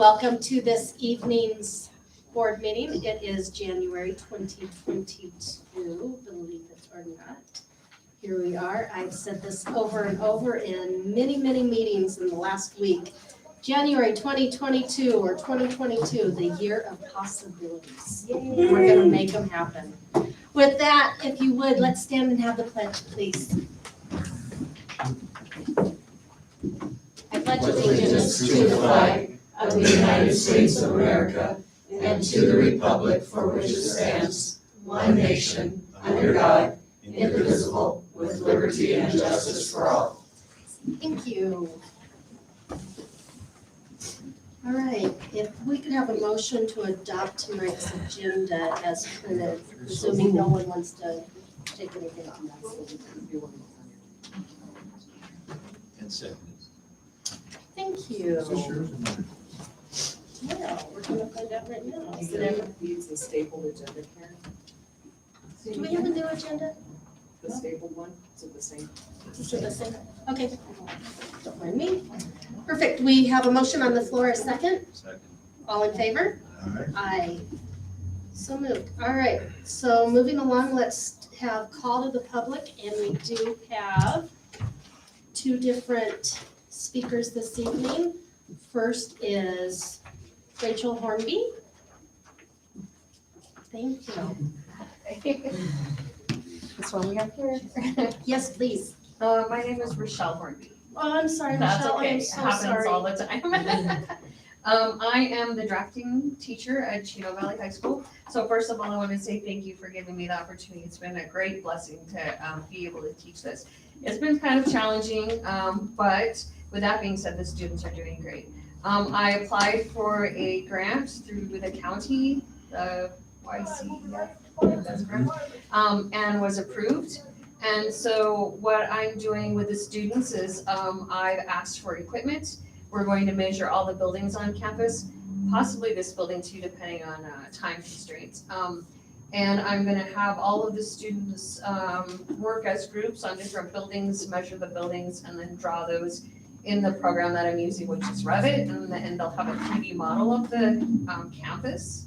welcome to this evening's board meeting. It is January 2022, believe it or not. Here we are. I've said this over and over in many, many meetings in the last week. January 2022 or 2022, the year of possibilities. Yay. We're gonna make them happen. With that, if you would, let's stand and have the pledge, please. I pledge allegiance to the flag of the United States of America and to the republic for which it stands, one nation, under God, indivisible, with liberty and justice for all. Thank you. All right, if we could have a motion to adopt tonight's agenda as printed, assuming no one wants to take anything on that. And second. Thank you. Well, we're gonna find out right now. Is it ever? Needs a stapled agenda, Karen. Do we have a new agenda? The stapled one, is it the same? Is it the same? Okay. Don't mind me. Perfect. We have a motion on the floor, a second. Second. All in favor? Aye. Aye. So moved. All right, so moving along, let's have call to the public, and we do have two different speakers this evening. First is Rachel Hornby. Thank you. This one we have here. Yes, please. My name is Rochelle Hornby. Oh, I'm sorry, That's Michelle, okay. I'm It so happens sorry. all the time. I am the drafting teacher at Chino Valley High School. So first of all, I want to say thank you for giving me the opportunity. It's been a great blessing to be able to teach this. It's been kind of challenging, but with that being said, the students are doing great. I applied for a grant through the county, the YC, that's correct, and was approved. And so what I'm doing with the students is I've asked for equipment. We're going to measure all the buildings on campus, possibly this building too, depending on time constraints. And I'm gonna have all of the students work as groups on different buildings, measure the buildings, and then draw those in the program that I'm using, which is Revit, and they'll have a 3D model of the campus.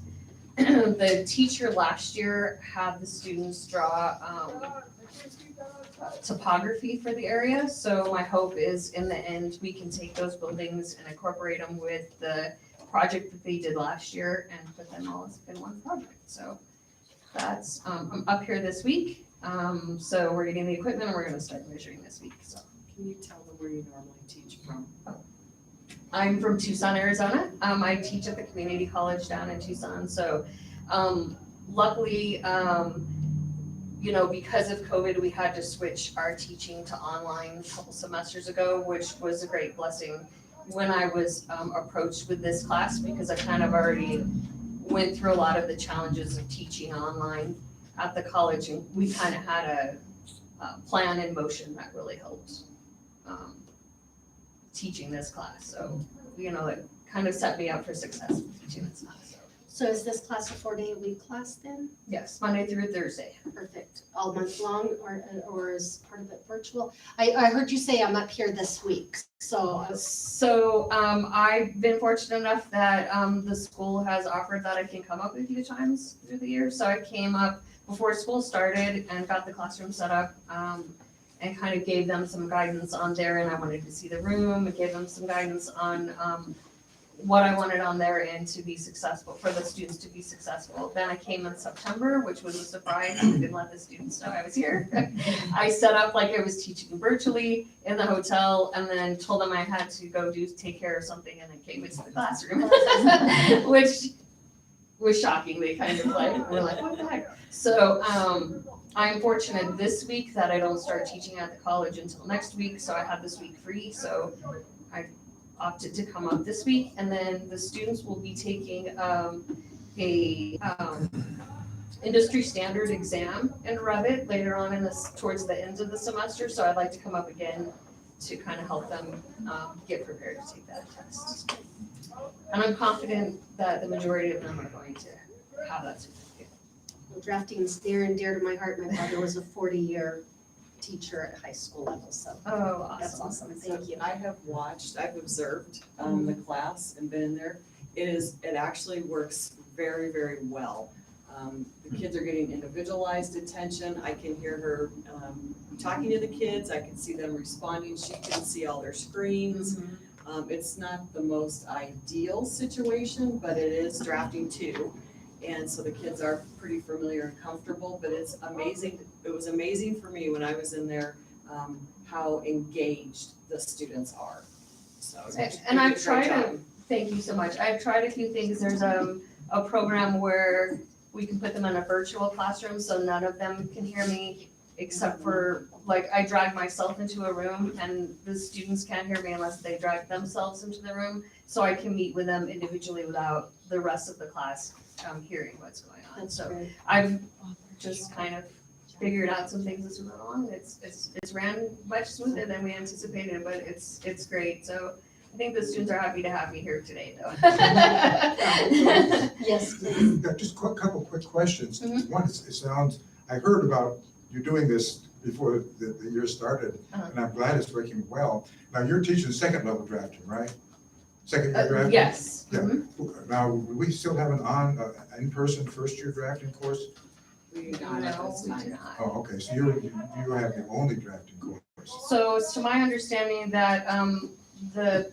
The teacher last year had the students draw topography for the area, so my hope is in the end, we can take those buildings and incorporate them with the project that they did last year and put them all in one project. So that's, I'm up here this week, so we're getting the equipment and we're gonna start measuring this week, so. Can you tell them where you normally teach from? I'm from Tucson, Arizona. I teach at the community college down in Tucson. So luckily, you know, because of COVID, we had to switch our teaching to online a couple semesters ago, which was a great blessing when I was approached with this class, because I kind of already went through a lot of the challenges of teaching online at the college, and we kind of had a plan in motion that really helped teaching this class. So, you know, it kind of set me up for success with teaching this class. So is this class a 4-day-a-week class then? Yes, Monday through Thursday. Perfect. All month long, or is part of it virtual? I heard you say I'm up here this week, so. So I've been fortunate enough that the school has offered that I can come up a few times through the year. So I came up before school started and got the classroom set up and kind of gave them some guidance on there, and I wanted to see the room and gave them some guidance on what I wanted on their end to be successful, for the students to be successful. Then I came in September, which was a surprise. I didn't let the students know I was here. I set up like I was teaching virtually in the hotel, and then told them I had to go take care of something, and then came into the classroom, which was shocking. They kind of were like, what the heck? So I'm fortunate this week that I don't start teaching at the college until next week, so I have this week free. So I opted to come up this week, and then the students will be taking a industry standard exam in Revit later on towards the end of the semester. So I'd like to come up again to kind of help them get prepared to take that test. And I'm confident that the majority of them are going to have that certificate. Well, drafting is near and dear to my heart. My father was a 40-year teacher at high school level, so Oh, that's awesome. awesome. Thank you. I have watched, I've observed the class and been in there, It actually works very, very well. The kids are getting individualized attention. I can hear her talking to the kids. I can see them responding. She can see all their screens. It's not the most ideal situation, but it is drafting too. And so the kids are pretty familiar and comfortable, but it's amazing. It was amazing for me when I was in there, how engaged the students are. So. And I've great tried job. Thank you so much. I've tried a few things. There's a program where we can put them in a virtual classroom, so none of them can hear me except for, like, I drag myself into a room and the students can't hear me unless they drag themselves into the room. So I can meet with them individually without the rest of the class hearing what's going on. That's So great. I've just kind of figured out some things as we went along. It's ran much smoother than we anticipated, but it's great. So I think the students are happy to have me here today, though. Yes, please. Yeah, just a couple quick questions. Mhm. One, it sounds, I heard about you doing this before the year started, Uh-huh. and I'm glad it's working well. Now, you're teaching second level drafting, right? Second year drafting? Yes. Yeah. Mhm. Now, do we still have an in-person first year drafting course? We do not at No, this we do time. not. Oh, okay, so you have the only drafting course. So it's to my understanding that the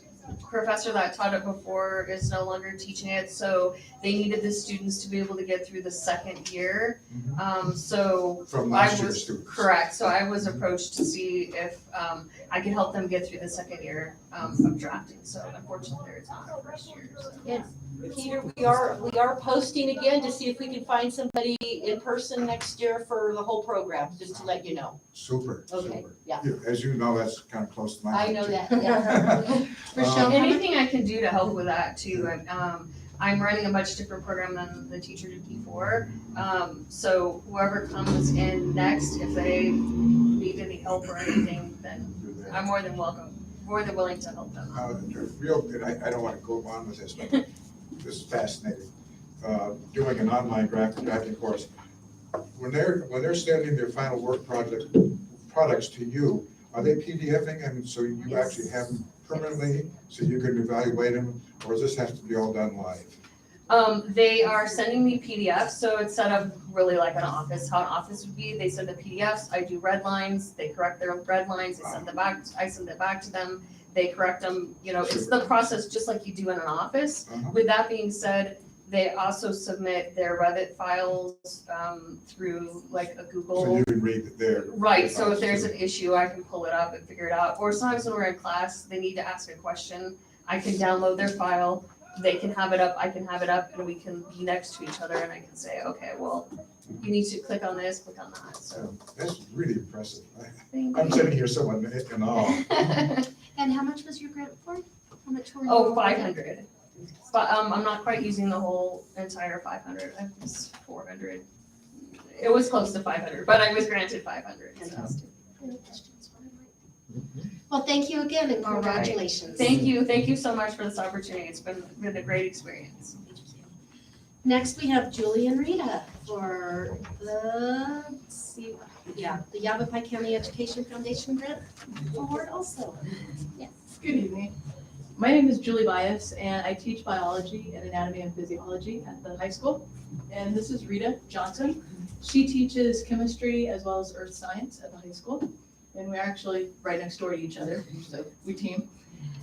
professor that taught it before is no longer teaching it, so they needed the students to be able to get through the second year. So From I last year's was, students. correct, so I was approached to see if I could help them get through the second year of drafting, so unfortunately there is not a first year, so. Peter, we are posting again to see if we can find somebody in person next year for the whole program, just to let you know. Super, Okay, super. yeah. As you know, that's kind of close to my heart. I know too. that, yeah. Rochelle, Anything I can do to help with that too. I'm running a much different program than the teacher did before. So whoever comes in next, if they need any help or anything, then Do that. I'm more than willing to help them. I don't want to go on with this, but this is fascinating. Doing an online drafting course. When they're sending their final work products to you, are they PDFing them so you Yes. actually have them permanently so you can evaluate them, or does this have to be all done live? They are sending me PDFs, so it's set up really like an office, how an office would be. They send the PDFs, I do red lines, they correct their red lines, I send it back to them, they correct them, it's the process just like you do in an office. Uh-huh. With that being said, they also submit their Revit files through like a So Google. you can read their. Right, so if files, there's too. an issue, I can pull it up and figure it out. Or sometimes when we're in class, they need to ask a question, I can download their file, they can have it up, I can have it up, and we can be next to each other and I can say, okay, well, you need to click on this, click on that, so. That's really impressive. Thank I'm you. sitting here somewhat in awe. And how much was your grant for? How much were you? Oh, 500. But I'm not quite using the whole entire 500. I was 400. It was close to 500, but I was granted 500. So. Any questions? Well, thank you again and All right. congratulations. Thank you so much for this opportunity. It's been a great experience. Next, we have Julie and Rita for the Yavapai County Education Foundation Grant Award also. Good evening. My name is Julie Bias, and I teach biology and anatomy and physiology at the high school. And this is Rita Johnson. She teaches chemistry as well as earth science at the high school. And we're actually right next door to each other, so we team.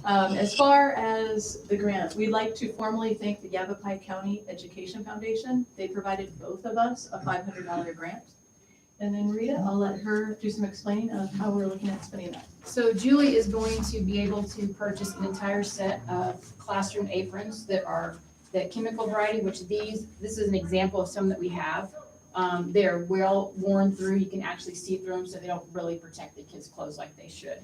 As far as the grant, we'd like to formally thank the Yavapai County Education Foundation. They provided both of us a $500 grant. And then Rita, I'll let her do some explaining of how we're looking at spending that. So Julie is going to be able to purchase an entire set of classroom aprons that are the chemical variety, which this is an example of some that we have. They're well worn through, you can actually see through them, so they don't really protect the kids' clothes like they should.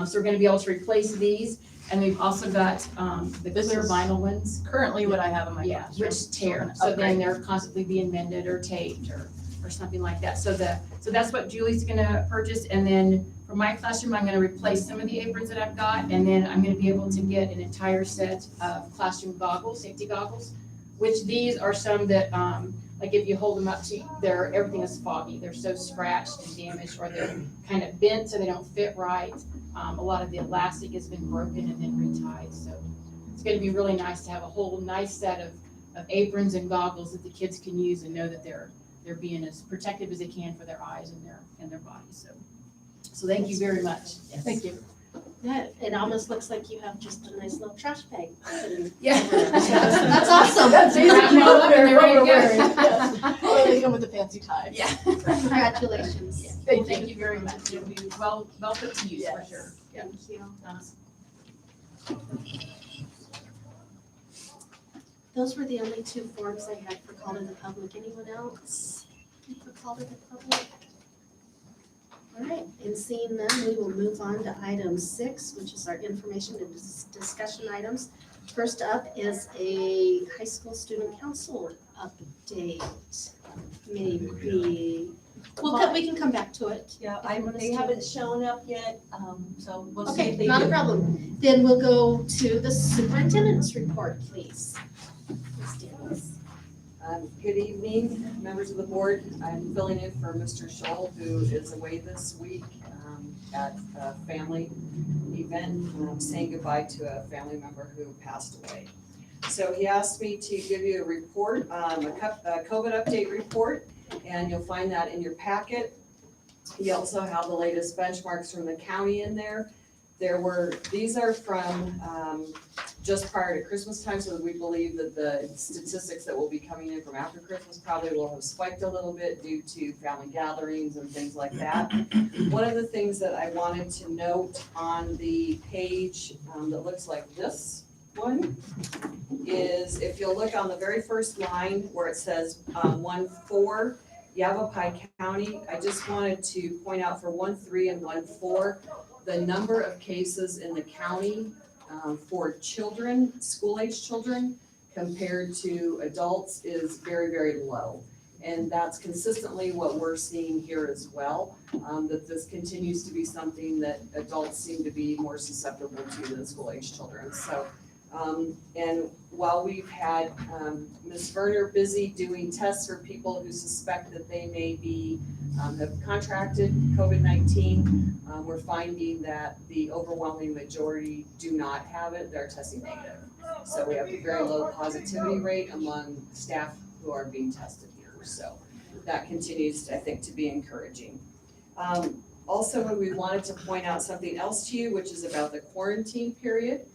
So we're gonna be able to replace these, and we've also got the This clear is vinyl ones. Currently what I have in my Yeah, classroom. which tear, so then they're constantly being mended or taped or something like that. So that's what Julie's gonna purchase, and then for my classroom, I'm gonna replace some of the aprons that I've got, and then I'm gonna be able to get an entire set of classroom goggles, safety goggles, which these are some that, like if you hold them up to, everything is foggy. They're so scratched and damaged, or they're kind of bent so they don't fit right. A lot of the elastic has been broken and then retied, so it's gonna be really nice to have a whole nice set of aprons and goggles that the kids can use and know that they're being as protective as they can for their eyes and their bodies, so thank you very much. Yes. Thank you. Yeah, it almost looks like you have just a nice little trash bag. Yeah. That's awesome. That's They're not basically what up and they're ready to go. wearing, yes. Or they come with the fancy ties. Yeah. Congratulations. Thank you very much. It'll be well put to use for Yes. sure. Thank you. Those were the only two forms I had for call to the public. Anyone else for call to the public? All right, and seeing none, we will move on to item 6, which is our information and discussion items. First up is a high school student council update. Maybe, we can come back to it. Yeah, want us they to- haven't shown up yet, so we'll see Okay, if they not a do. problem. Then we'll go to the superintendent's report, please. Ms. Davis. Good evening, members of the board. I'm filling in for Mr. Scholl, who is away this week at a family event, saying goodbye to a family member who passed away. So he asked me to give you a report, a COVID update report, and you'll find that in your packet. You also have the latest benchmarks from the county in there. These are from just prior to Christmas time, so we believe that the statistics that will be coming in from after Christmas probably will have spiked a little bit due to family gatherings and things like that. One of the things that I wanted to note on the page that looks like this one is if you'll look on the very first line where it says 1-4, Yavapai County, I just wanted to point out for 1-3 and 1-4, the number of cases in the county for children, school-age children, compared to adults is very, very low. And that's consistently what we're seeing here as well, that this continues to be something that adults seem to be more susceptible to than school-age children. So, and while we've had Ms. Werner busy doing tests for people who suspect that they may be have contracted COVID-19, we're finding that the overwhelming majority do not have it, they're testing negative. So we have a very low positivity rate among staff who are being tested here. So that continues, I think, to be encouraging. Also, we wanted to point out something else to you, which is about the quarantine period.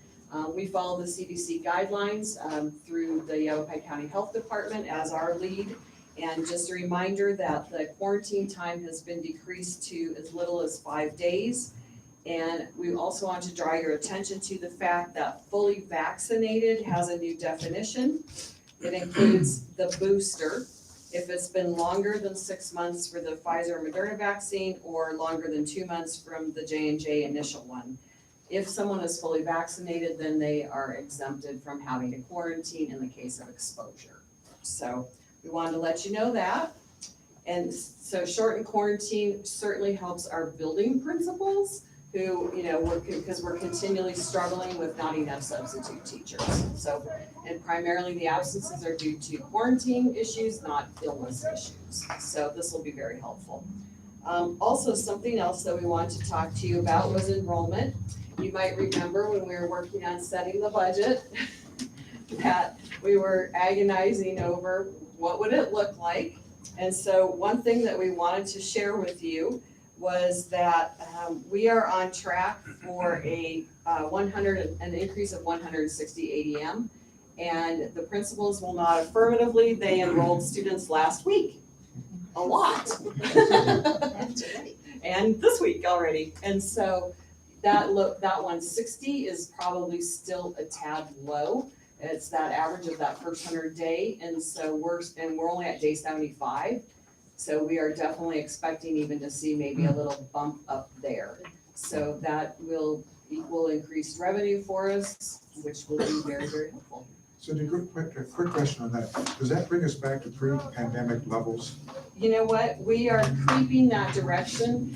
We follow the CDC guidelines through the Yavapai County Health Department as our lead. And just a reminder that the quarantine time has been decreased to as little as 5 days. And we also want to draw your attention to the fact that fully vaccinated has a new definition. It includes the booster, if it's been longer than 6 months for the Pfizer or Moderna vaccine, or longer than 2 months from the J&J initial one. If someone is fully vaccinated, then they are exempted from having to quarantine in the case of exposure. So we wanted to let you know that. And so shortened quarantine certainly helps our building principals who, because we're continually struggling with not enough substitute teachers. So, and primarily the absences are due to quarantine issues, not illness issues. So this will be very helpful. Also, something else that we wanted to talk to you about was enrollment. You might remember when we were working on setting the budget that we were agonizing over what would it look like. And so one thing that we wanted to share with you was that we are on track for an increase of 160 ADM. And the principals will nod affirmatively, they enrolled students last week. A lot. That's right. And this week already. And so that 160 is probably still a tad low. It's that average of that first 100 day. And so we're only at day 75. So we are definitely expecting even to see maybe a little bump up there. So that will equal increased revenue for us, which will be very, very helpful. So a quick question on that. Does that bring us back to pre-pandemic levels? You know what? We are creeping that direction.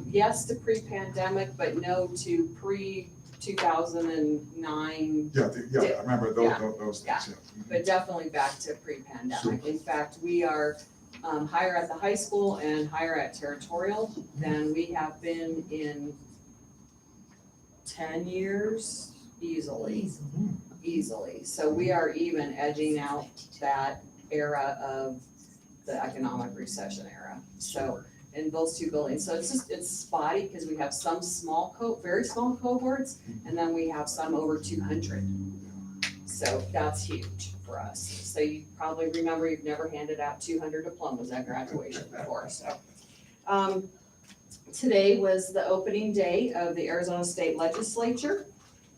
Yes to pre-pandemic, but no to pre-2009. Yeah, I remember those Yeah. things. But definitely back to pre-pandemic. In fact, we are higher at the high school and higher at territorial than we have been in 10 years easily. easily. So we are even edging out that era of the economic recession era. So in those two buildings, so it's spotty because we have some very small cohorts, and then we have some over 200. So that's huge for us. So you probably remember you've never handed out 200 diplomas at graduation before, so. Today was the opening day of the Arizona State Legislature.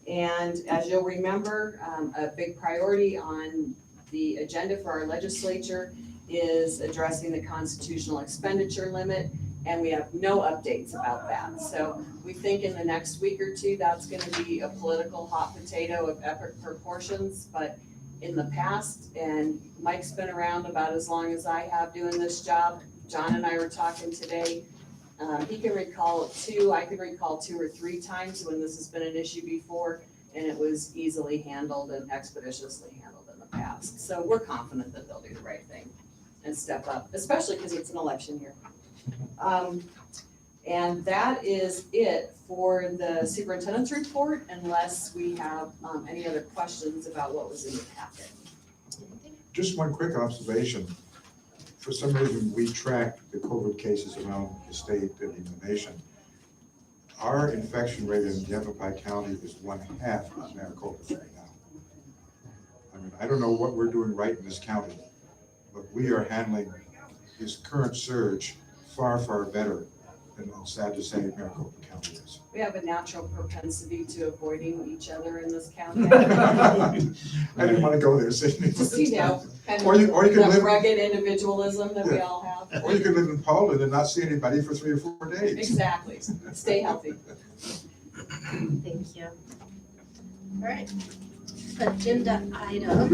And as you'll remember, a big priority on the agenda for our legislature is addressing the constitutional expenditure limit, and we have no updates about that. So we think in the next week or two, that's gonna be a political hot potato of epic proportions, but in the past, and Mike's been around about as long as I have doing this job, John and I were talking today, he can recall I can recall 2 or 3 times when this has been an issue before, and it was easily handled and expeditiously handled in the past. So we're confident that they'll do the right thing and step up, especially because it's an election year. And that is it for the superintendent's report, unless we have any other questions about what was in the packet. Just one quick observation. For some reason, we track the COVID cases around the state and in the nation. Our infection rate in Yavapai County is 1/2 of Maricopa's right now. I mean, I don't know what we're doing right in this county, but we are handling this current surge far, far better than, I'm sad to say, Maricopa County is. We have a natural propensity to avoiding each other in this county. I didn't want to go there, Sydney. Just, kind Or you could of live- rugged individualism that we all have. Or you could live in Poland and not see anybody for 3 or 4 days. Exactly. Stay healthy. Thank you. All right. Agenda item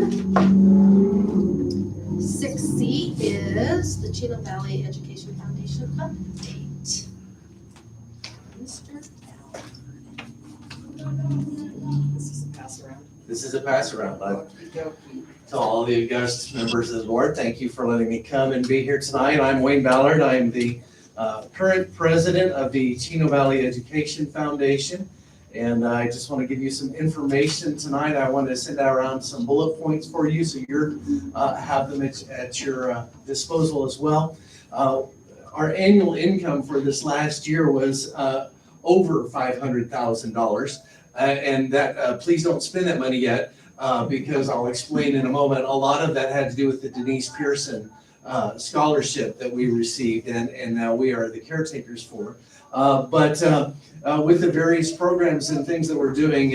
6C is the Chino Valley Education Foundation update. Mr. This is a pass around. This is a pass around. Okey-dokey. To all of you guys, members of the board, thank you for letting me come and be here tonight. I'm Wayne Ballard. I'm the current president of the Chino Valley Education Foundation. And I just want to give you some information tonight. I want to send out around some bullet points for you so you have them at your disposal as well. Our annual income for this last year was over $500,000. And that, please don't spend that money yet. Because I'll explain in a moment, a lot of that had to do with the Denise Pearson scholarship that we received, and now we are the caretakers for. But with the various programs and things that we're doing,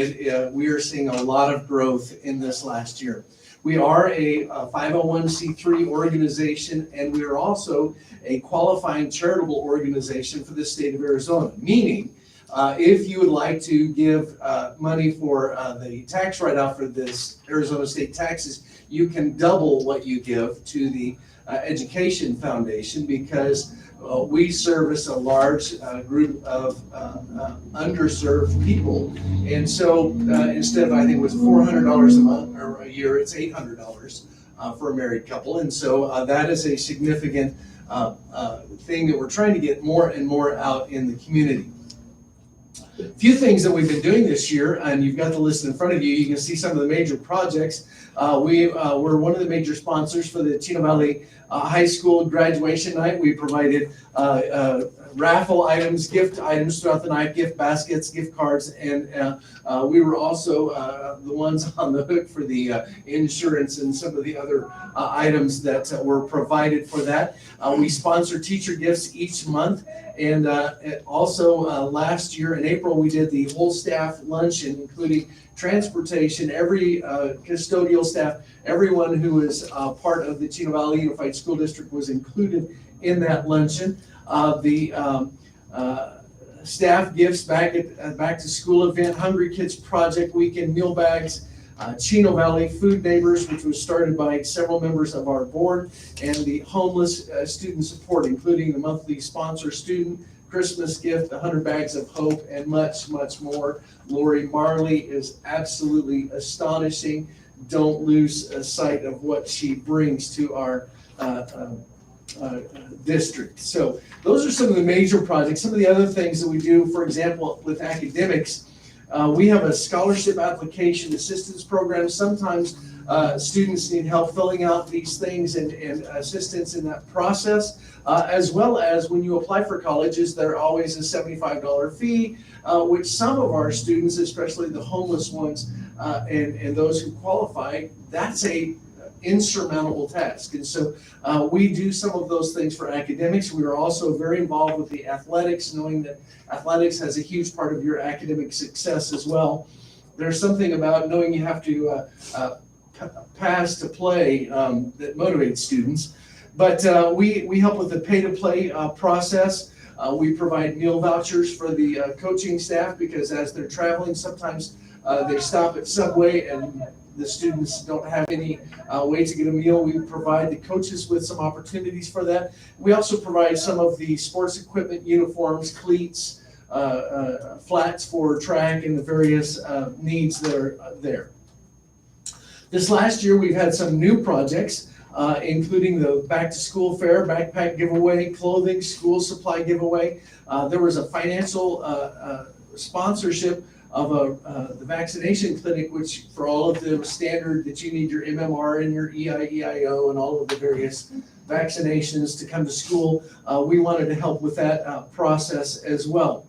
we are seeing a lot of growth in this last year. We are a 501c3 organization, and we are also a qualifying charitable organization for the state of Arizona, meaning if you would like to give money for the tax write-off for this Arizona state taxes, you can double what you give to the Education Foundation, because we service a large group of underserved people. And so instead of, I think it was $400 a month or a year, it's $800 for a married couple. And so that is a significant thing that we're trying to get more and more out in the community. A few things that we've been doing this year, and you've got the list in front of you. You can see some of the major projects. We're one of the major sponsors for the Chino Valley High School graduation night. We provided raffle items, gift items throughout the night, gift baskets, gift cards, and we were also the ones on the hook for the insurance and some of the other items that were provided for that. We sponsor teacher gifts each month, and also last year in April we did the whole staff luncheon, including transportation, every custodial staff, everyone who is part of the Chino Valley Unified School District was included in that luncheon. The staff gifts back to school event, Hungry Kids Project weekend meal bags, Chino Valley Food Neighbors, which was started by several members of our board, and the homeless student support, including the monthly sponsor student Christmas gift, 100 bags of hope, and much, much more. Lori Marley is absolutely astonishing. Don't lose sight of what she brings to our district. So those are some of the major projects. Some of the other things that we do, for example, with academics, We have a scholarship application assistance program. Sometimes students need help filling out these things and assistance in that process. As well as when you apply for colleges, there always a $75 fee, which some of our students, especially the homeless ones and those who qualify, that's a insurmountable task. And so we do some of those things for academics. We are also very involved with the athletics, knowing that athletics has a huge part of your academic success as well. There's something about knowing you have to pass to play that motivates students. But we help with the pay-to-play process. We provide meal vouchers for the coaching staff because as they're traveling, sometimes they stop at Subway and the students don't have any way to get a meal. We provide the coaches with some opportunities for that. We also provide some of the sports equipment, uniforms, cleats, flats for track, and the various needs that are there. This last year, we've had some new projects, including the back to school fair, backpack giveaway, clothing, school supply giveaway. There was a financial sponsorship of the vaccination clinic, which for all of the standard that you need your MMR and your EIEIO and all of the various vaccinations to come to school. We wanted to help with that process as well.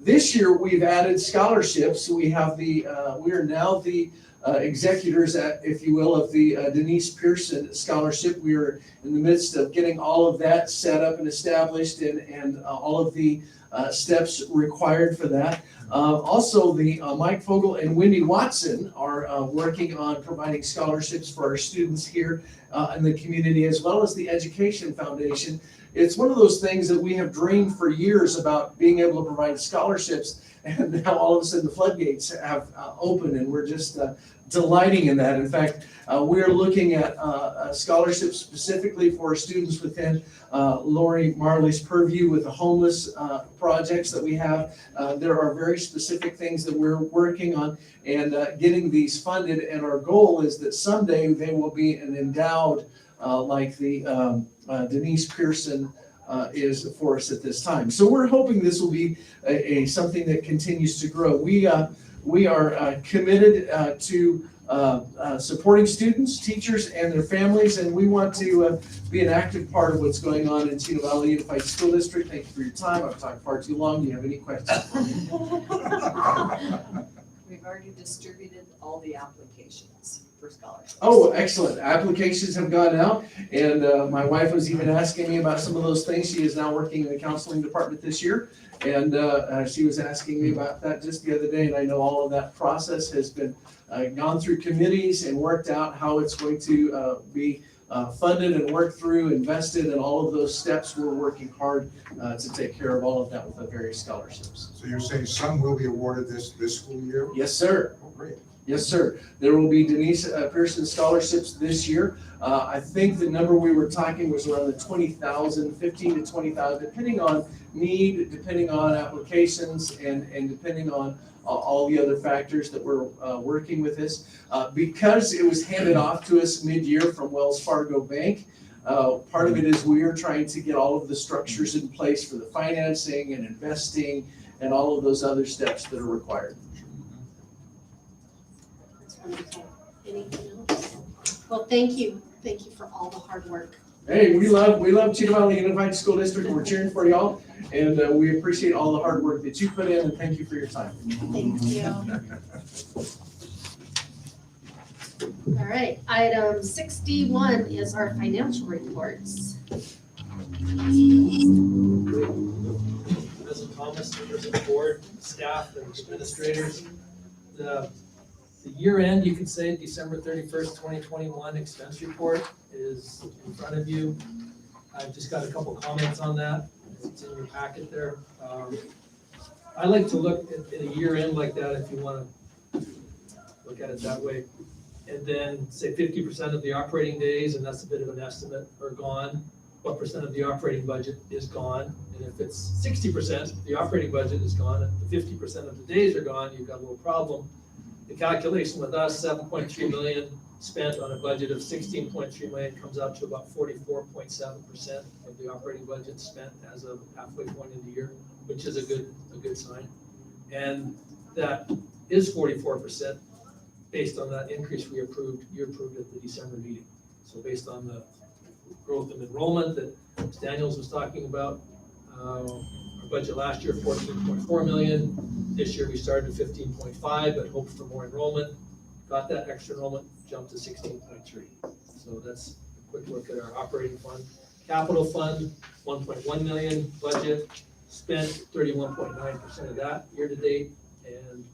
This year, we've added scholarships. We have we are now the executors, if you will, of the Denise Pearson Scholarship. We are in the midst of getting all of that set up and established and all of the steps required for that. Also, the Mike Fogel and Wendy Watson are working on providing scholarships for our students here in the community, as well as the Education Foundation. It's one of those things that we have dreamed for years about being able to provide scholarships, and now all of a sudden the floodgates have opened, and we're just delighting in that. In fact, we're looking at scholarships specifically for students within Lori Marley's purview with the homeless projects that we have. There are very specific things that we're working on and getting these funded, and our goal is that someday they will be an endowed like the Denise Pearson is for us at this time. So we're hoping this will be something that continues to grow. We are committed to supporting students, teachers, and their families, and we want to be an active part of what's going on in Chino Valley Unified School District. Thank you for your time. I've talked far too long. Do you have any questions for me? We've already distributed all the applications for scholarships. Oh, excellent. Applications have gone out, and my wife was even asking me about some of those things. She is now working in the counseling department this year, and she was asking me about that just the other day, and I know all of that process has been gone through committees and worked out how it's going to be funded and worked through, invested, and all of those steps. We're working hard to take care of all of that with the various scholarships. So you're saying some will be awarded this school year? Yes, sir. Oh, great. Yes, sir. There will be Denise Pearson scholarships this year. I think the number we were talking was around the 20,000, 15 to 20,000, depending on need, depending on applications, and depending on all the other factors that we're working with this. Because it was handed off to us mid-year from Wells Fargo Bank, part of it is we are trying to get all of the structures in place for the financing and investing and all of those other steps that are required. That's wonderful. Anything else? Well, thank you. Thank you for all the hard work. Hey, we love Chino Valley Unified School District. We're cheering for y'all, and we appreciate all the hard work that you put in, and thank you for your time. Thank you. All right, item 61 is our financial reports. President Thomas, members of the board, staff, and administrators. The year end, you could say December 31st, 2021 expense report is in front of you. I've just got a couple comments on that. It's in your packet there. I like to look at a year end like that if you want to look at it that way. And then say 50% of the operating days, and that's a bit of an estimate, are gone. What percent of the operating budget is gone? And if it's 60%, the operating budget is gone, and the 50% of the days are gone, you've got a little problem. The calculation with us, 7.3 million spent on a budget of 16.3 million comes out to about 44.7% of the operating budget spent as of halfway point in the year, which is a good sign. And that is 44% based on that increase you approved at the December meeting. So based on the growth in enrollment that Ms. Daniels was talking about, our budget last year, 14.4 million. This year we started at 15.5, but hoped for more enrollment. Got that extra enrollment, jumped to 16.3. So that's a quick look at our operating fund. Capital fund, 1.1 million budget, spent 31.9% of that year to date. And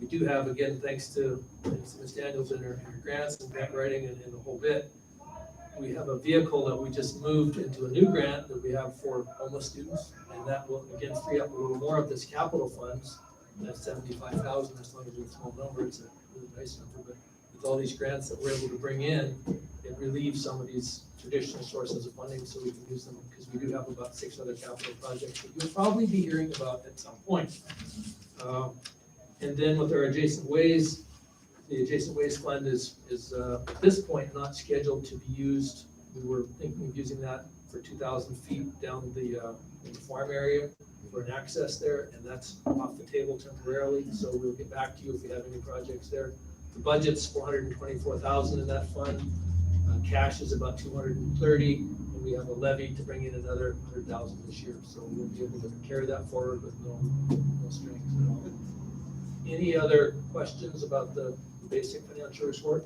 we do have, again, thanks to Ms. Daniels and her grants and grant writing and the whole bit, we have a vehicle that we just moved into a new grant that we have for homeless students. And that will, again, free up a little more of this capital funds. That's 75,000, as long as it's a small number, it's a really nice number. But with all these grants that we're able to bring in, it relieves some of these traditional sources of funding so we can use them, because we do have about 6 other capital projects that you'll probably be hearing about at some point. And then with our adjacent ways, the adjacent ways fund is at this point not scheduled to be used. We were thinking of using that for 2,000 feet down the farm area for an access there, and that's off the table temporarily. So we'll get back to you if we have any projects there. The budget's 424,000 in that fund. Cash is about 230, and we have a levy to bring in another 100,000 this year. So we'll be able to carry that forward with no strings at all. Any other questions about the basic financial report?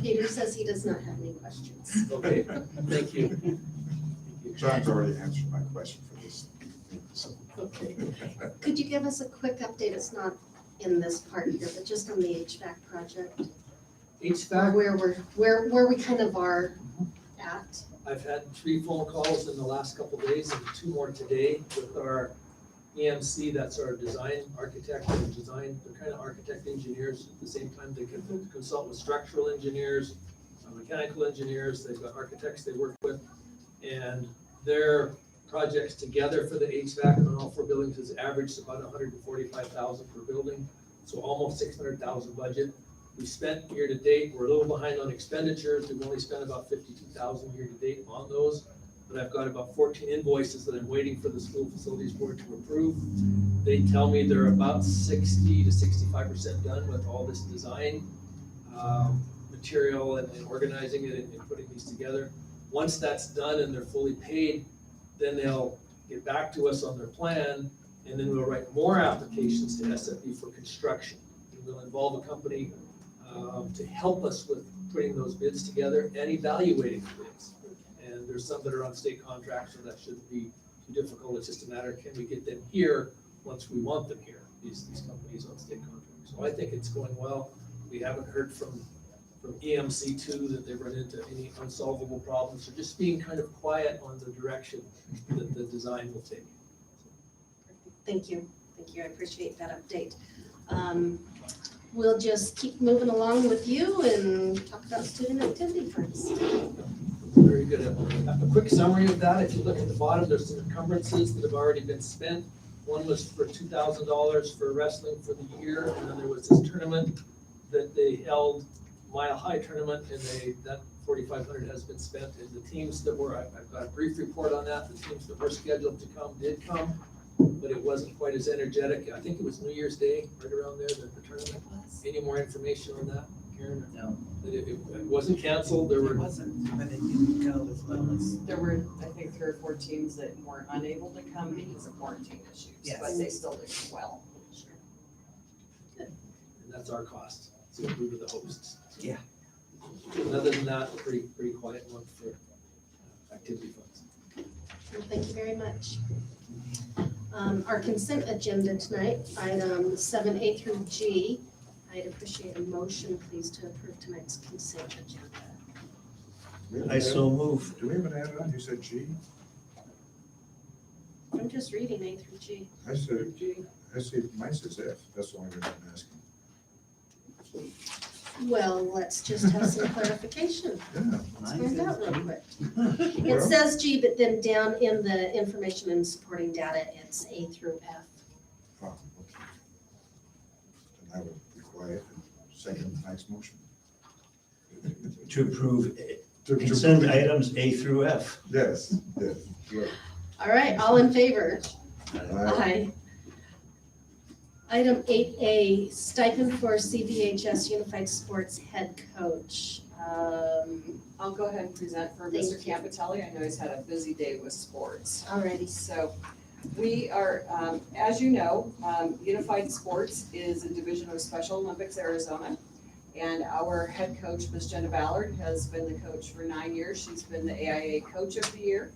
Peter says he does not have any questions. Okay, thank you. John's already answered my question for this. So. Okay. Could you give us a quick update? It's not in this part here, but just on the HVAC project, HVAC, where we kind of are at. I've had 3 phone calls in the last couple of days and 2 more today with our EMC, that's our design architect and design, they're kind of architect engineers at the same time. They can consult with structural engineers, mechanical engineers, they've got architects they work with, and their projects together for the HVAC on all 4 buildings has averaged about 145,000 per building, so almost 600,000 budget. We spent year to date, we're a little behind on expenditures, we've only spent about 52,000 year to date on those. But I've got about 14 invoices that I'm waiting for the school facilities board to approve. They tell me they're about 60 to 65% done with all this design material and organizing it and putting these together. Once that's done and they're fully paid, then they'll get back to us on their plan, and then we'll write more applications to SFB for construction. And we'll involve a company to help us with putting those bids together and evaluating the bids. And there's some that are on state contracts, so that shouldn't be too difficult. It's just a matter of can we get them here once we want them here, these companies on state contracts. So I think it's going well. We haven't heard from EMC2 that they run into any unsolvable problems. So just being kind of quiet on the direction that the design will take. Thank you. I appreciate that update. We'll just keep moving along with you and talk about student activity funds. Very good. A quick summary of that. If you look at the bottom, there's some encumbrances that have already been spent. One was for $2,000 for wrestling for the year, and then there was this tournament that they held, Mile High tournament, and that $4,500 has been spent. And the teams that were, I've got a brief report on that. The teams that were scheduled to come did come, but it wasn't quite as energetic. I think it was New Year's Day, right around there, the tournament. Any more information on that, Karen? No. That it wasn't canceled, there It were. wasn't, but it didn't go as well as. There were, I think, 3 or 4 teams that were unable to come because of quarantine issues, Yes. but they still did well. And that's our cost, so we were the hosts. Yeah. And other than that, pretty quiet month for activity funds. Well, thank you very much. Our consent agenda tonight, items 7A through G. I'd appreciate a motion, please, to approve tonight's consent agenda. I so move. Do we have an add on? You said G? I'm just reading A through G. I said G. I see, mine says F. That's the only reason I'm asking. Well, let's just have some clarification. Yeah. Let's find out real quick. It Well, says G, but then down in the information and supporting data, it's A through F. oh, okay. Then I would be quiet and second tonight's motion. To approve To- consent items A through F. Yes, yes. Good. All right, all in favor? Aye. Aye. Item 8A, stipend for CVHS Unified Sports Head Coach. I'll go ahead and present for Thank Mr. you. Campitelli. I know he's had a busy day with sports. Alrighty. So we are, as you know, Unified Sports is a division of Special Olympics Arizona. And our head coach, Ms. Jenna Ballard, has been the coach for 9 years. She's been the AIA Coach of the Year.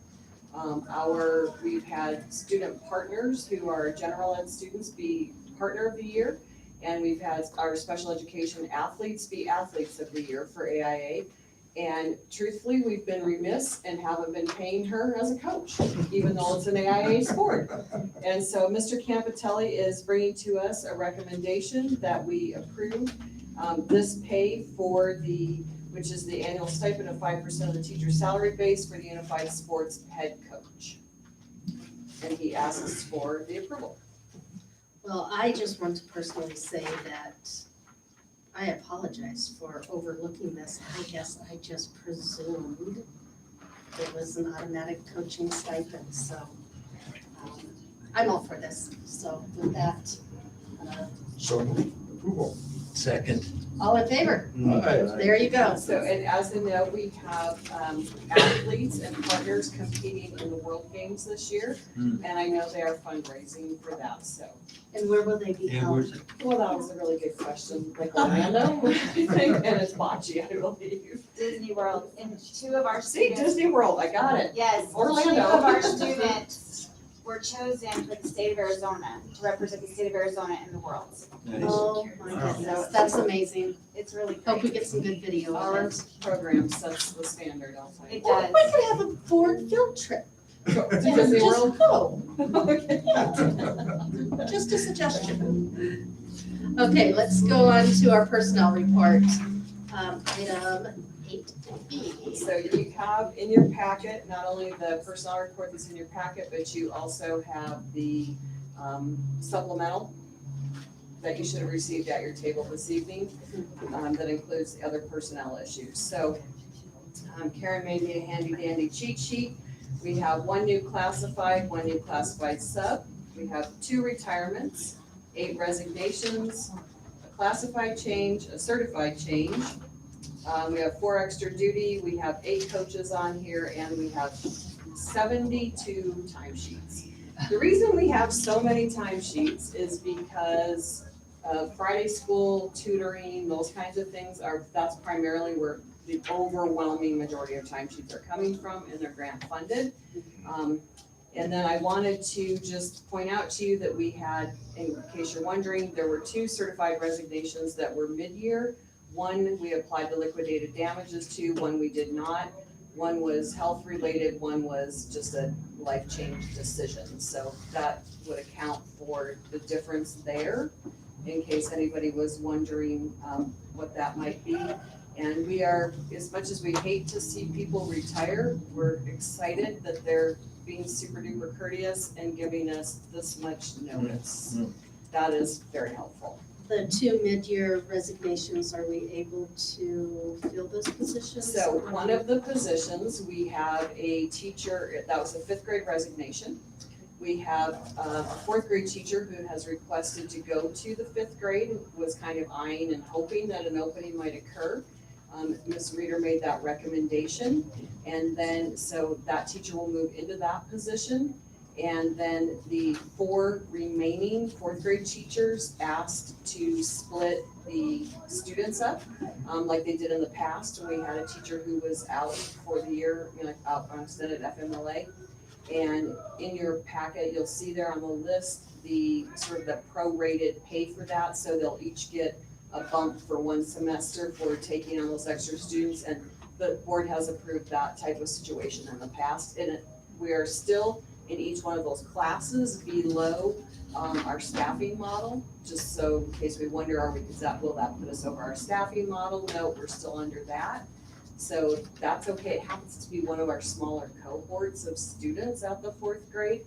We've had student partners who are general ed students be Partner of the Year. And we've had our special education athletes be Athletes of the Year for AIA. And truthfully, we've been remiss and haven't been paying her as a coach, even though it's an AIA sport. And so Mr. Campitelli is bringing to us a recommendation that we approve this pay for which is the annual stipend of 5% of the teacher's salary base for the Unified Sports Head Coach. And he asks for the approval. Well, I just want to personally say that I apologize for overlooking this. I guess I just presumed it was an automatic coaching stipend, so I'm all for this. So with that, So approval. Second. all in favor? Aye. There you go. So, and as you know, we have athletes and partners competing in the World Games this year. And I know they are fundraising for that, so. And where will they be And held? where's it? Well, that was a really good question, like Orlando, I think, and it's bocce, I believe. Disney World, and two of our See, students, Disney World, I got it. yes, Orlando. two of our students were chosen for the state of Arizona, to represent the state of Arizona in the world. Nice. Oh my goodness, that's amazing. It's really Hope we great. get some good video of Our it. program sets the standard, I'll tell you. It Well, does. we could have a board field trip. To Just Disney World? go. Okay. Just a suggestion. Okay, let's go on to our personnel report. Item 8B. So you have in your packet, not only the personnel report that's in your packet, but you also have the supplemental that you should have received at your table this evening, that includes the other personnel issues. So Karen made me a handy dandy cheat sheet. We have one new classified sub. We have 2 retirements, 8 resignations, a classified change, a certified change. We have 4 extra duty, we have 8 coaches on here, and we have 72 timesheets. The reason we have so many timesheets is because Friday school, tutoring, those kinds of things that's primarily where the overwhelming majority of timesheets are coming from, and they're grant funded. And then I wanted to just point out to you that we had, in case you're wondering, there were 2 certified resignations that were mid-year. One we applied the liquidated damages to, one we did not. One was health related, one was just a life change decision. So that would account for the difference there, in case anybody was wondering what that might be. And we are, as much as we hate to see people retire, we're excited that they're being super duper courteous and giving us this much notice. That is very helpful. The 2 mid-year resignations, are we able to fill those positions? So one of the positions, we have a teacher, that was a 5th grade resignation. We have a 4th grade teacher who has requested to go to the 5th grade, was kind of eyeing and hoping that an opening might occur. Ms. Reeder made that recommendation, and then, so that teacher will move into that position. And then the 4 remaining 4th grade teachers asked to split the students up, like they did in the past when we had a teacher who was out for the year, out on extended FMLA. And in your packet, you'll see there on the list, the sort of the prorated pay for that, so they'll each get a bump for 1 semester for taking on those extra students, and the board has approved that type of situation in the past. And we are still in each one of those classes below our staffing model, just so in case we wonder, will that put us over our staffing model? No, we're still under that. So that's okay. It happens to be one of our smaller cohorts of students at the 4th grade.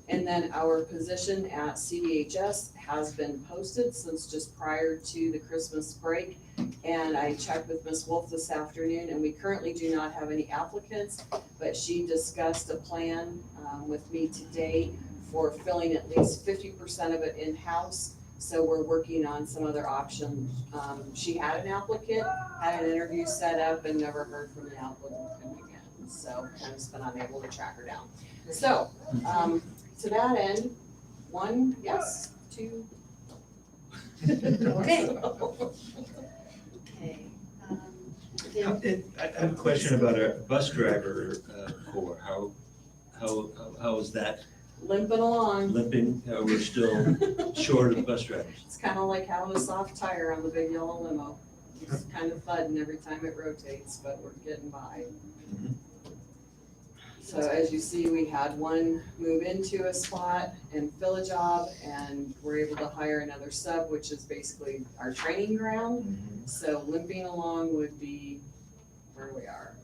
And then our position at CDHS has been posted since just prior to the Christmas break. And I checked with Ms. Wolf this afternoon, and we currently do not have any applicants, but she discussed a plan with me today for filling at least 50% of it in-house So we're working on some other options. She had an applicant, had an interview set up and never heard from the applicant again. So kind of been unable to track her down. So, to that end, 1 yes, 2. Okay. So, Okay. I have a question about a bus driver corps. How is that Limping along. limping? We're still short of bus drivers. It's kind of like having a soft tire on the big yellow limo. It's kind of thudding every time it rotates, but we're getting by. Mhm. So as you see, we had one move into a spot and fill a job, and we're able to hire another sub, which is basically our training ground. So limping along would be where we are.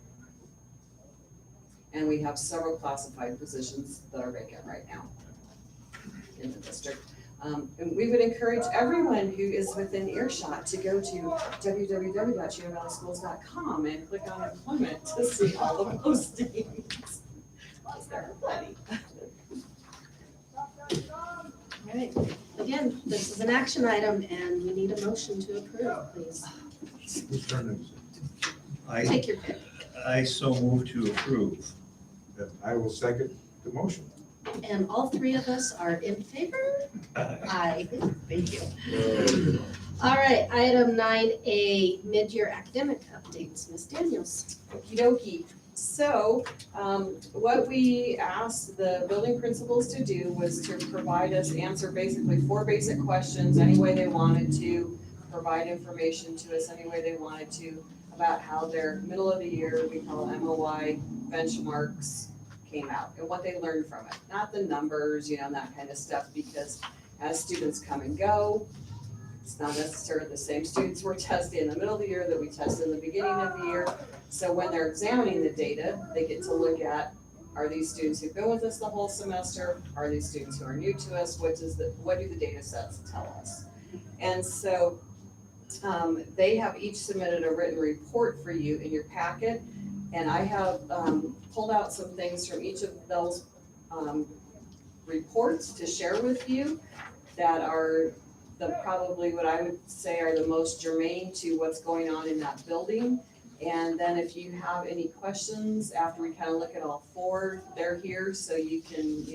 And we have several classified positions that are vacant right now in the district. And we would encourage everyone who is within earshot to go to www.chinovalleyschools.com and click on employment to see all the postings. Because there are plenty. All right. Again, this is an action item and we need a motion to approve, please. Whose turn is it? Take your pick. I so move to approve. Then I will second the motion. And all 3 of us are in favor? Aye. Thank you. All right, item 9A, mid-year academic updates. Ms. Daniels. Okey dokey. So, what we asked the building principals to do was to provide us, answer basically 4 basic questions any way they wanted to, provide information to us any way they wanted to about how their middle of the year, we call MOI benchmarks, came out and what they learned from it. Not the numbers, and that kind of stuff, because as students come and go, it's not necessarily the same students we're testing in the middle of the year that we test in the beginning of the year. So when they're examining the data, they get to look at, are these students who've been with us the whole semester? Are these students who are new to us? What do the data sets tell us? And so they have each submitted a written report for you in your packet. And I have pulled out some things from each of those reports to share with you that are probably what I would say are the most germane to what's going on in that building. And then if you have any questions after we kind of look at all 4, they're here so you can,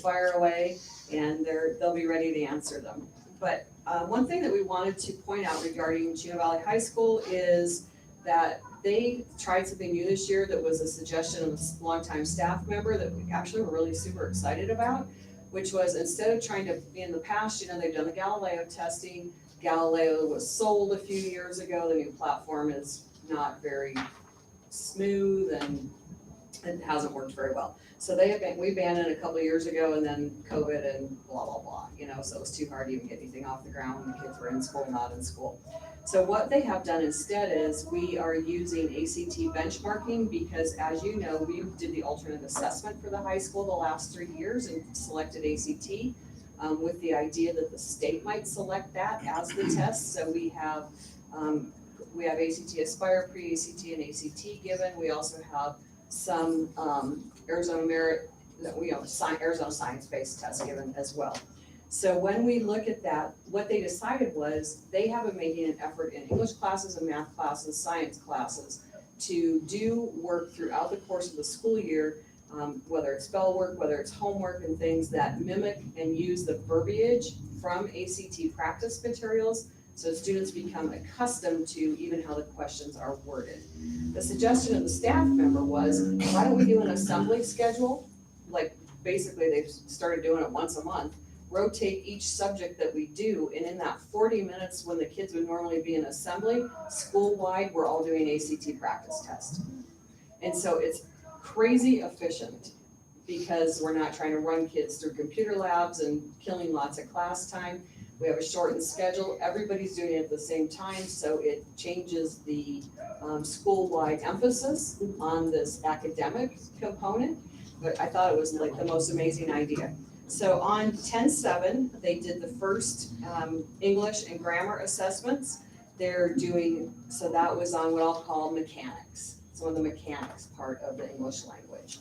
fire away and they'll be ready to answer them. But one thing that we wanted to point out regarding Chino Valley High School is that they tried something new this year that was a suggestion of a longtime staff member that we actually were really super excited about, which was instead of trying to be in the past, they've done the Galileo testing. Galileo was sold a few years ago. The new platform is not very smooth and it hasn't worked very well. So we banned it a couple of years ago and then COVID and blah, blah, blah, so it was too hard to even get anything off the ground when the kids were in school, not in school. So what they have done instead is we are using ACT benchmarking because as you know, we did the alternate assessment for the high school the last 3 years and selected ACT with the idea that the state might select that as the test. So we have ACT Aspire, pre-ACT, and ACT given. We also have some Arizona Merit, Arizona science-based tests given as well. So when we look at that, what they decided was they have been making an effort in English classes and math classes, science classes, to do work throughout the course of the school year, whether it's spell work, whether it's homework and things that mimic and use the verbiage from ACT practice materials so students become accustomed to even how the questions are worded. The suggestion of the staff member was, why don't we do an assembly schedule? Like basically they've started doing it once a month. Rotate each subject that we do, and in that 40 minutes when the kids would normally be in assembly, school-wide, we're all doing ACT practice test. And so it's crazy efficient because we're not trying to run kids through computer labs and killing lots of class time. We have a shortened schedule, everybody's doing it at the same time, so it changes the school-wide emphasis on this academic component, but I thought it was like the most amazing idea. So on 10/7, they did the first English and grammar assessments. So that was on what I'll call mechanics, some of the mechanics part of the English language.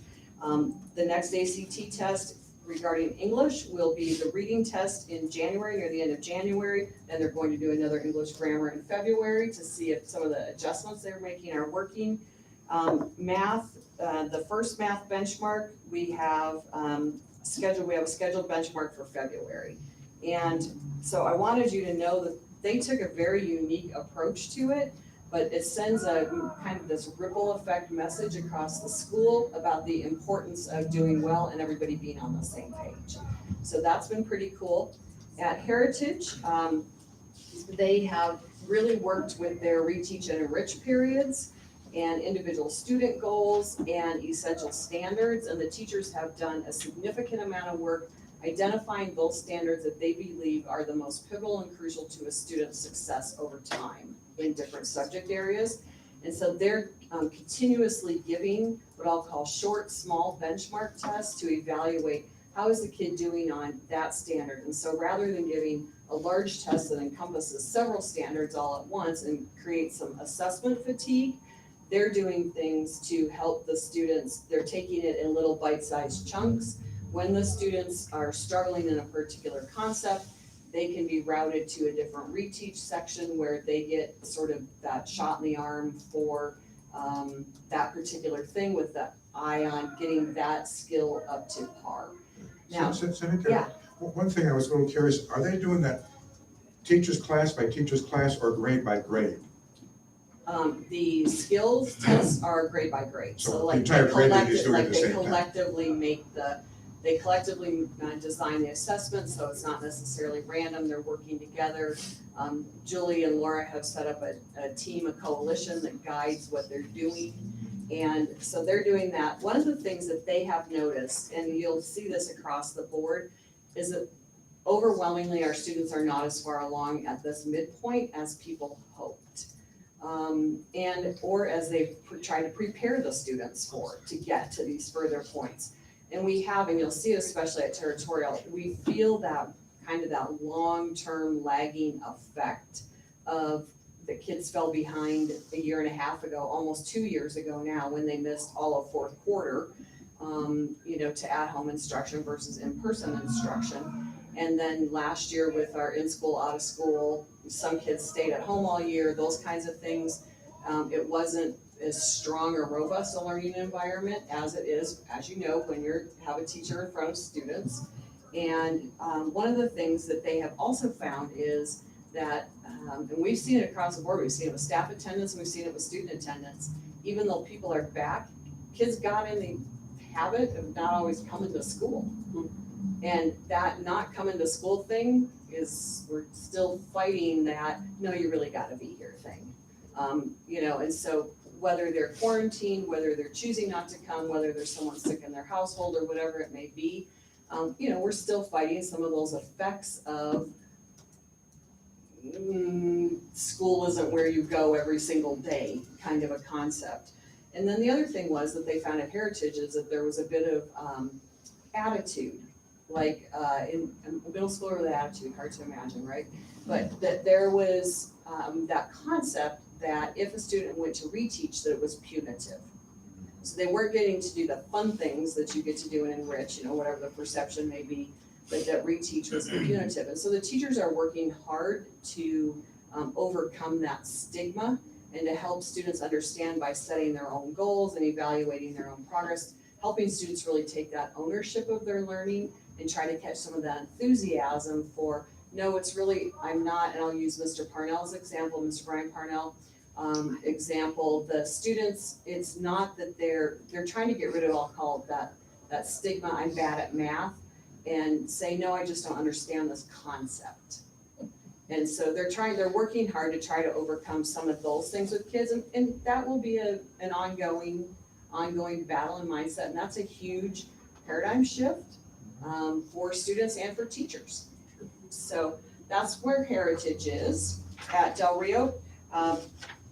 The next ACT test regarding English will be the reading test in January, near the end of January. Then they're going to do another English grammar in February to see if some of the adjustments they're making are working. Math, the first math benchmark, we have a scheduled benchmark for February. And so I wanted you to know that they took a very unique approach to it, but it sends a kind of this ripple effect message across the school about the importance of doing well and everybody being on the same page. So that's been pretty cool. At Heritage, they have really worked with their reteach and enrich periods and individual student goals and essential standards, and the teachers have done a significant amount of work identifying those standards that they believe are the most pivotal and crucial to a student's success over time in different subject areas. And so they're continuously giving what I'll call short, small benchmark tests to evaluate how is the kid doing on that standard. And so rather than giving a large test that encompasses several standards all at once and create some assessment fatigue, they're doing things to help the students. They're taking it in little bite-sized chunks. When the students are struggling in a particular concept, they can be routed to a different reteach section where they get sort of that shot in the arm for that particular thing with the eye on getting that skill up to par. Now, Senator, yeah. one thing I was a little curious, are they doing that teacher's class by teacher's class or grade by grade? The skills tests are grade by grade, So so the like entire grade is doing it at the they same time. collectively design the assessment, so it's not necessarily random, they're working together. Julie and Laura have set up a team, a coalition that guides what they're doing. And so they're doing that. One of the things that they have noticed, and you'll see this across the board, is that overwhelmingly our students are not as far along at this midpoint as people hoped. Or as they try to prepare the students for, to get to these further points. And we have, and you'll see it especially at territorial, we feel that kind of that long-term lagging effect of the kids fell behind a year and a half ago, almost 2 years ago now, when they missed all of fourth quarter, to at-home instruction versus in-person instruction. And then last year with our in-school, out-of-school, some kids stayed at home all year, those kinds of things. It wasn't as strong or robust a learning environment as it is, as you know, when you have a teacher in front of students. And one of the things that they have also found is that, and we've seen it across the board, we've seen it with staff attendance, and we've seen it with student attendance, even though people are back, kids got in the habit of not always coming to school. And that not coming to school thing we're still fighting that, no, you really gotta be here thing. And so whether they're quarantined, whether they're choosing not to come, whether there's someone sick in their household or whatever it may be, we're still fighting some of those effects of school isn't where you go every single day kind of a concept. And then the other thing was that they found at Heritage is that there was a bit of attitude, like in middle school with attitude, hard to imagine, right? But that there was that concept that if a student went to reteach, that it was punitive. So they weren't getting to do the fun things that you get to do in Enrich, whatever the perception may be, but that reteach was punitive. And so the teachers are working hard to overcome that stigma and to help students understand by setting their own goals and evaluating their own progress, helping students really take that ownership of their learning and try to catch some of that enthusiasm for, no, it's really, I'm not, and I'll use Mr. Parnell's example, Mr. Brian Parnell example, the students, it's not that they're trying to get rid of, I'll call it that stigma, I'm bad at math, and say, no, I just don't understand this concept. And so they're working hard to try to overcome some of those things with kids, and that will be an ongoing battle and mindset, and that's a huge paradigm shift for students and for teachers. So that's where Heritage is. At Del Rio,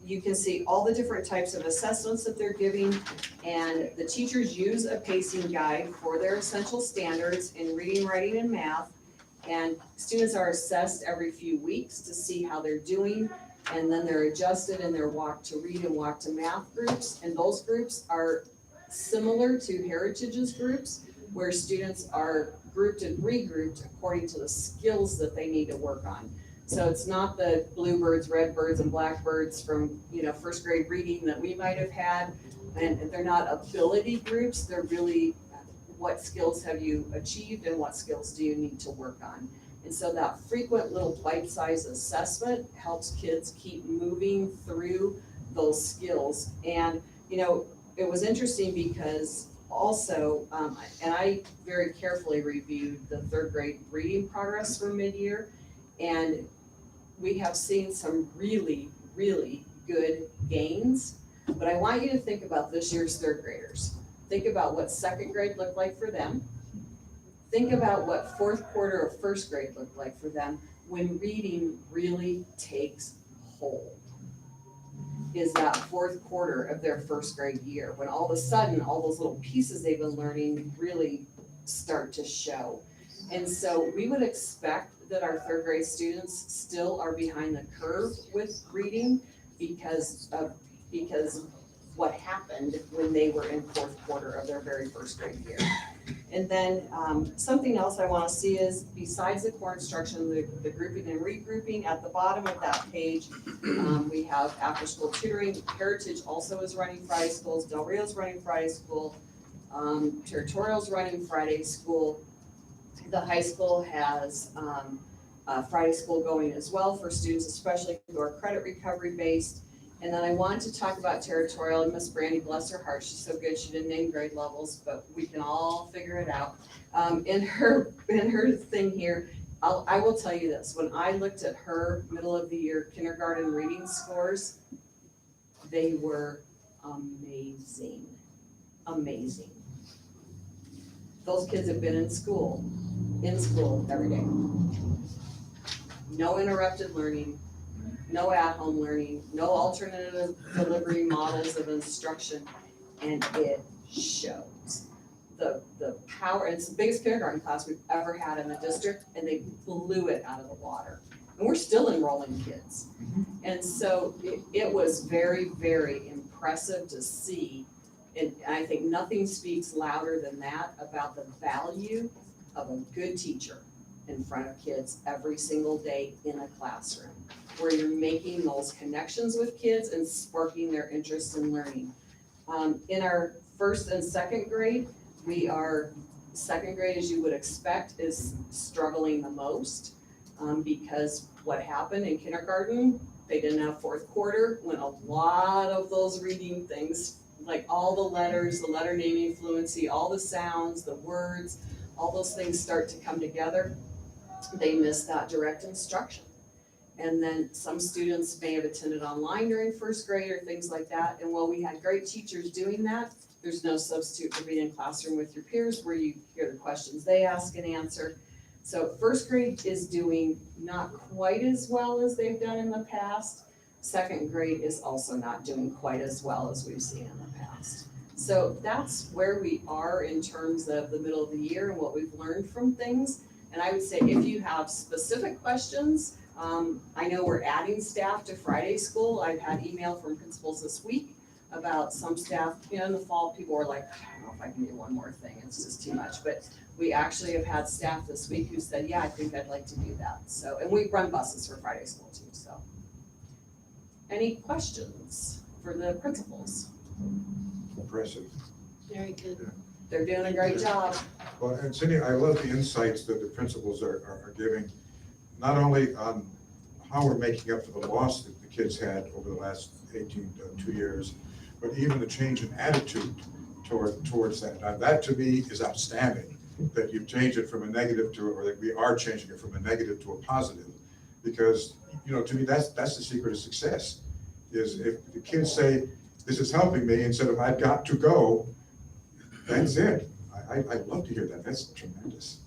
you can see all the different types of assessments that they're giving, and the teachers use a pacing guide for their essential standards in reading, writing, and math. And students are assessed every few weeks to see how they're doing, and then they're adjusted in their walk to read and walk to math groups. And those groups are similar to Heritage's groups, where students are grouped and regrouped according to the skills that they need to work on. So it's not the bluebirds, redbirds, and blackbirds from, first grade reading that we might have had. And they're not ability groups, they're really what skills have you achieved and what skills do you need to work on. And so that frequent little bite-sized assessment helps kids keep moving through those skills. And, it was interesting because also, and I very carefully reviewed the third grade reading progress for mid-year, and we have seen some really, really good gains. But I want you to think about this year's third graders. Think about what second grade looked like for them. Think about what fourth quarter of first grade looked like for them when reading really takes hold. Is that fourth quarter of their first grade year, when all of a sudden, all those little pieces they've been learning really start to show. And so we would expect that our third grade students still are behind the curve with reading because what happened when they were in fourth quarter of their very first grade year. And then something else I want to see is, besides the core instruction, the grouping and regrouping, at the bottom of that page, we have after-school tutoring. Heritage also is running Friday schools. Del Rio's running Friday school. Territorial's running Friday school. The high school has Friday school going as well for students, especially who are credit recovery based. And then I wanted to talk about Territorial, and Miss Brandy, bless her heart, she's so good, she didn't name grade levels, but we can all figure it out. In her thing here, I will tell you this, when I looked at her middle of the year kindergarten reading scores, they were amazing, amazing. Those kids have been in school every day. No interrupted learning, no at-home learning, no alternative delivery models of instruction, and it shows. The power, it's the biggest kindergarten class we've ever had in the district, and they blew it out of the water. And we're still enrolling kids. And so it was very, very impressive to see, and I think nothing speaks louder than that about the value of a good teacher in front of kids every single day in a classroom, where you're making those connections with kids and sparking their interest in learning. In our first and second grade, second grade, as you would expect, is struggling the most because what happened in kindergarten, they didn't have fourth quarter, when a lot of those reading things, like all the letters, the letter naming fluency, all the sounds, the words, all those things start to come together. They miss that direct instruction. And then some students may have attended online during first grade or things like that. And while we had great teachers doing that, there's no substitute for being in classroom with your peers where you hear the questions they ask and answer. So first grade is doing not quite as well as they've done in the past. Second grade is also not doing quite as well as we've seen in the past. So that's where we are in terms of the middle of the year and what we've learned from things. And I would say if you have specific questions, I know we're adding staff to Friday school. I've had email from principals this week about some staff, in the fall, people were like, I don't know if I can do one more thing, it's just too much. But we actually have had staff this week who said, yeah, I think I'd like to do that. So, and we run buses for Friday school too, so. Any questions for the principals? Impressive. Very good. They're doing a great job. Well, and Cindy, I love the insights that the principals are giving, not only on how we're making up for the loss that the kids had over the last 2 years, but even the change in attitude towards that. Now, that to me is outstanding, that you've changed it from a negative to, or that we are changing it from a negative to a positive. Because, to me, that's the secret of success, is if the kids say, this is helping me, instead of I've got to go, that's it. I'd love to hear that. That's tremendous.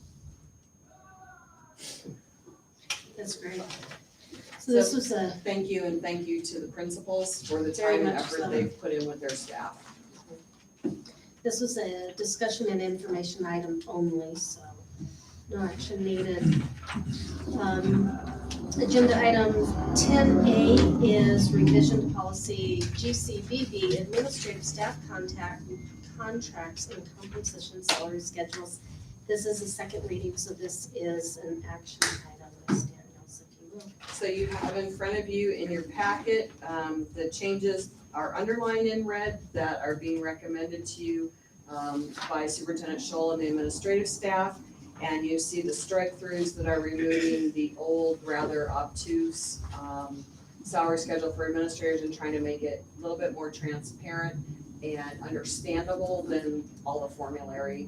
That's great. So this was a, Thank you, and thank you to the principals for the Very time and much effort so. they've put in with their staff. this was a discussion and information item only, so No action needed. Agenda item 10A is revision to policy GCBB, administrative staff contracts and composition salary schedules. This is a second reading, so this is an action item, Ms. Daniels, if you will. So you have in front of you in your packet, the changes are underlined in red that are being recommended to you by Superintendent Scholl and the administrative staff. And you see the strike-throughs that are removing the old, rather obtuse salary schedule for administrators and trying to make it a little bit more transparent and understandable than all the formulary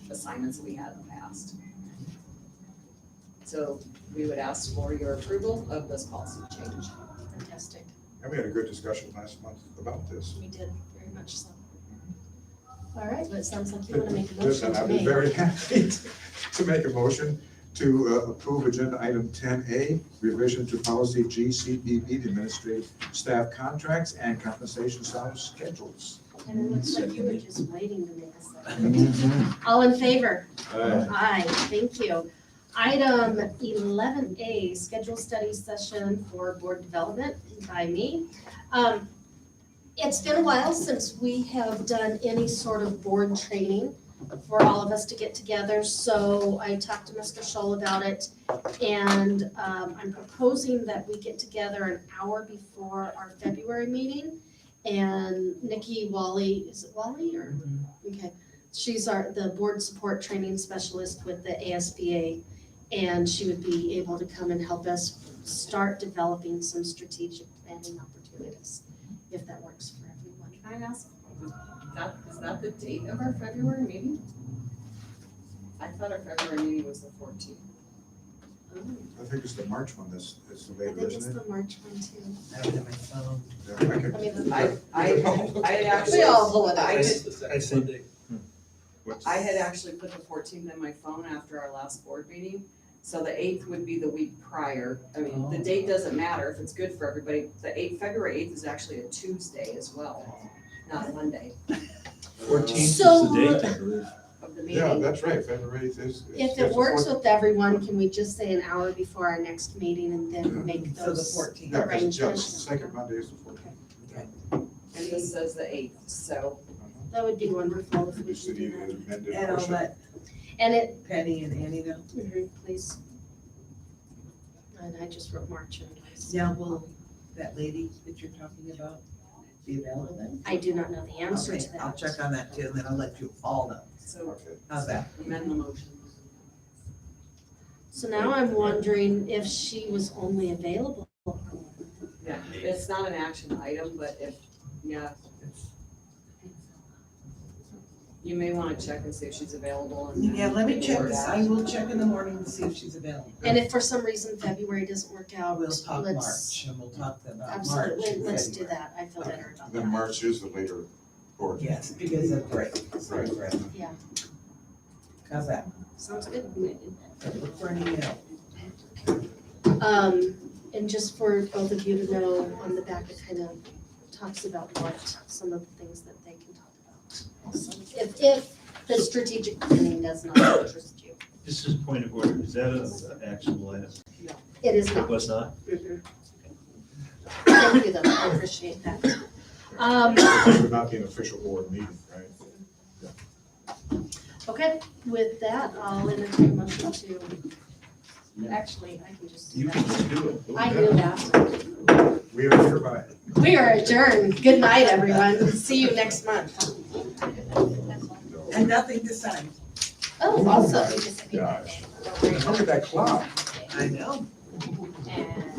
assignments that we had in the past. So we would ask for your approval of this policy change. Fantastic. And we had a good discussion last month about this. We did, very much so. All right, but it sounds like you want to make a motion Listen, to I'd be me. very happy to make a motion to approve agenda item 10A, revision to policy GCBB, the administrative staff contracts and compensation salary schedules. And it looks like you were just waiting to make a second. All in favor? Aye, thank you. Item 11A, schedule study session for board development by me. It's been a while since we have done any sort of board training for all of us to get together, so I talked to Mr. Scholl about it. And I'm proposing that we get together an hour before our February meeting. And Nikki Wally, is it Wally or? Okay, she's the board support training specialist with the ASBA. And she would be able to come and help us start developing some strategic planning opportunities, if that works for everyone. Can I ask, is that the date of our February meeting? I thought our February meeting was the 14th. I think it's the March one that's I later, think it's isn't it? the March one too. I don't have my phone. Yeah, I can- I mean, I had actually. We all pull it out. I That's did- the second Monday. I had actually put the 14th in my phone after our last board meeting. So the 8th would be the week prior. I mean, the date doesn't matter if it's good for everybody. February 8th is actually a Tuesday as well, not a Monday 14th is So- the date, I believe. of the Yeah, meeting. that's right, February 8th is. If it works with everyone, can we just say an hour before our next meeting and then make So the those 14th. Yeah, 'cause, yeah, the arrangements? second Monday is the 14th. And this says the 8th, so. That would be wonderful if we We could should do either that. amend it And or I'll should- let And it, Penny and Annie know. please. And I just wrote March and Now, will that lady that you're talking about be available then? I do not know the answer Okay, to that. I'll check on that too, and then I'll let you all know. So Okay. How's that? amend the motion. So now I'm wondering if she was only available. Yeah, it's not an action item, but if, yeah. You may want to check and see if she's available. And Yeah, let me check Or this. that. I will check in the morning to see if she's available. And if for some reason February doesn't work out, We'll talk let's, March and we'll talk about March. absolutely, and let's do February. that. I feel better about Then that. March is the later board. Yes, because of break. Right. Yeah. How's that? Sounds good. Look for an email. And just for both of you to know, on the back, it kind of talks about what some of the things that they can talk about. Also, if the strategic planning does not interest you. This is point of order. Is that an actionable item? It is It not. was not? Thank you though, I appreciate that. This would not be an official board meeting, right? Okay, with that, I'll entertain a motion to, actually, I can just do You can that. just do it. Go I ahead. knew that. We are hereby. We are adjourned. Good night, everyone. See you next month. And nothing to sign. Oh, also. Gosh. Look at that clock. I know. And